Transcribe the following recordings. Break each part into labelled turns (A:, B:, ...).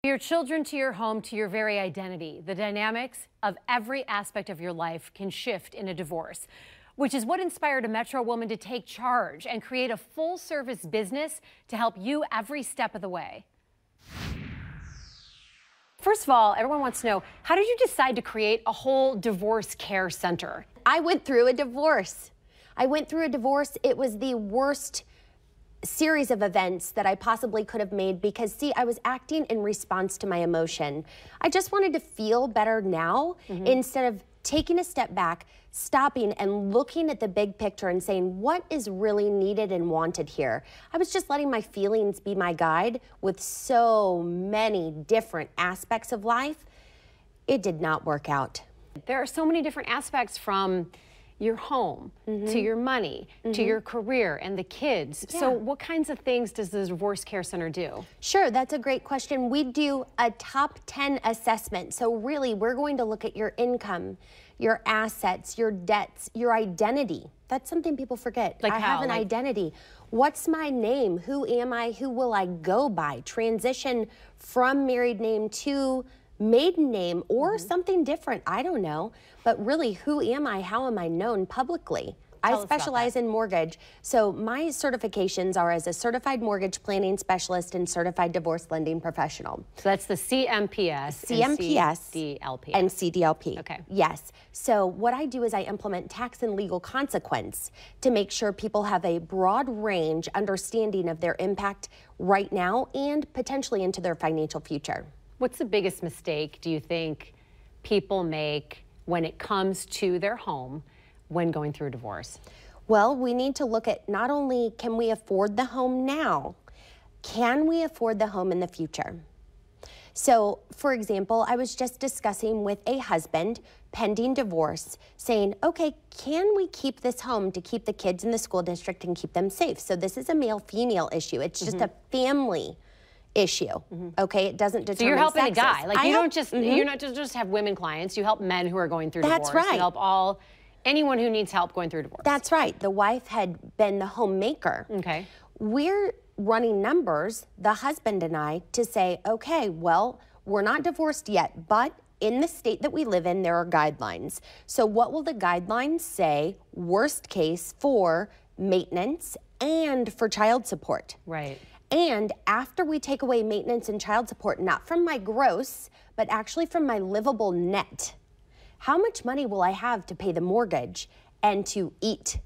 A: Your children to your home, to your very identity. The dynamics of every aspect of your life can shift in a divorce, which is what inspired a Metro woman to take charge and create a full-service business to help you every step of the way. First of all, everyone wants to know, how did you decide to create a whole divorce care center?
B: I went through a divorce. It was the worst series of events that I possibly could have made because, see, I was acting in response to my emotion. I just wanted to feel better now instead of taking a step back, stopping and looking at the big picture and saying, what is really needed and wanted here? I was just letting my feelings be my guide with so many different aspects of life. It did not work out.
A: There are so many different aspects, from your home to your money to your career and the kids.
B: Yeah.
A: So what kinds of things does the Divorce Care Center do?
B: Sure, that's a great question. We do a top 10 assessment. So really, we're going to look at your income, your assets, your debts, your identity. That's something people forget.
A: Like
B: I have an identity. What's my name? Who am I? Who will I go by? Transition from married name to maiden name or something different. I don't know. But really, who am I? How am I known publicly? I specialize in mortgage. So my certifications are as a certified mortgage planning specialist and certified divorce lending professional.
A: So that's the CMPS, and CDLP.
B: And CDLP.
A: Okay.
B: Yes. So what I do is I implement tax and legal consequence to make sure people have a broad range understanding of their impact right now and potentially into their financial future.
A: What's the biggest mistake, do you think, people make when it comes to their home when going through a divorce?
B: Well, we need to look at not only can we afford the home now, can we afford the home in the future? So, for example, I was just discussing with a husband pending divorce, saying, okay, can we keep this home to keep the kids in the school district and keep them safe? So this is a male-female issue. It's just a family issue. Okay, it doesn't determine.
A: So you're helping
B: sexes.
A: a guy, like you don't just you're not just have women clients. You help men who are going through divorce.
B: That's right.
A: You help anyone who needs help going through divorce.
B: That's right. The wife had been the homemaker.
A: Okay.
B: We're running numbers, the husband and I, to say, okay, well, we're not divorced yet, but in the state that we live in, there are guidelines. So what will the guidelines say, worst case, for maintenance and for child support?
A: Right.
B: And after we take away maintenance and child support, not from my gross, but actually from my livable net, how much money will I have to pay the mortgage and to eat?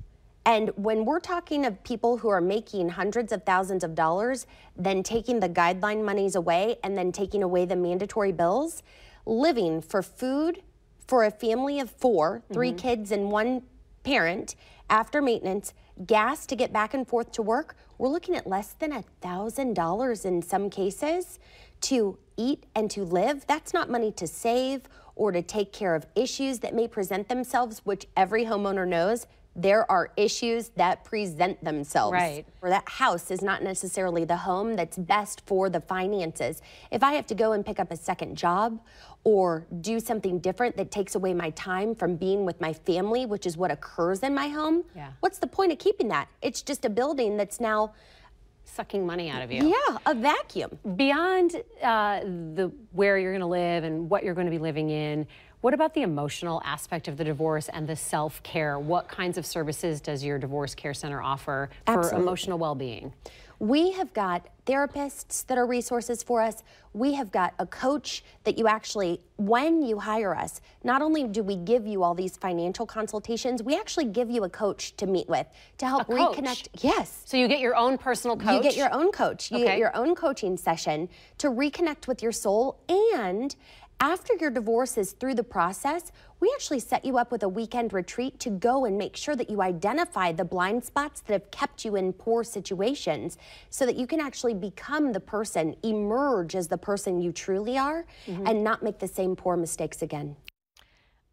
B: And when we're talking of people who are making hundreds of thousands of dollars, then taking the guideline monies away and then taking away the mandatory bills, living for food for a family of four, 3 kids and 1 parent, after maintenance, gas to get back and forth to work, we're looking at less than $1,000 in some cases to eat and to live. That's not money to save or to take care of issues that may present themselves, which every homeowner knows. There are issues that present themselves.
A: Right.
B: Or that house is not necessarily the home that's best for the finances. If I have to go and pick up a second job or do something different that takes away my time from being with my family, which is what occurs in my home, what's the point of keeping that? It's just a building that's now
A: sucking money out of you.
B: Yeah, a vacuum.
A: Beyond where you're going to live and what you're going to be living in, what about the emotional aspect of the divorce and the self-care? What kinds of services does your Divorce Care Center offer for emotional well-being?
B: We have got therapists that are resources for us. We have got a coach that you actually, when you hire us, not only do we give you all these financial consultations, we actually give you a coach to meet with to help reconnect. Yes.
A: So you get your own personal coach?
B: You get your own coach. You get your own coaching session to reconnect with your soul. And after your divorce is through the process, we actually set you up with a weekend retreat to go and make sure that you identify the blind spots that have kept you in poor situations so that you can actually become the person, emerge as the person you truly are, and not make the same poor mistakes again.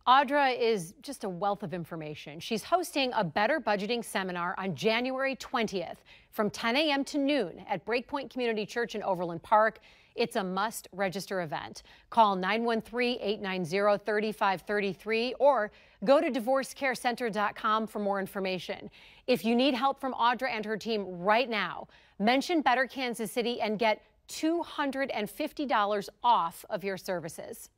A: Audra is just a wealth of information. She's hosting a better budgeting seminar on January 20th from 10 a.m. to noon at Breakpoint Community Church in Overland Park. It's a must-register event. Call 913-890-3533 or go to divorcecarecenter.com for more information. If you need help from Audra and her team right now, mention Better Kansas City and get $250 off of your services.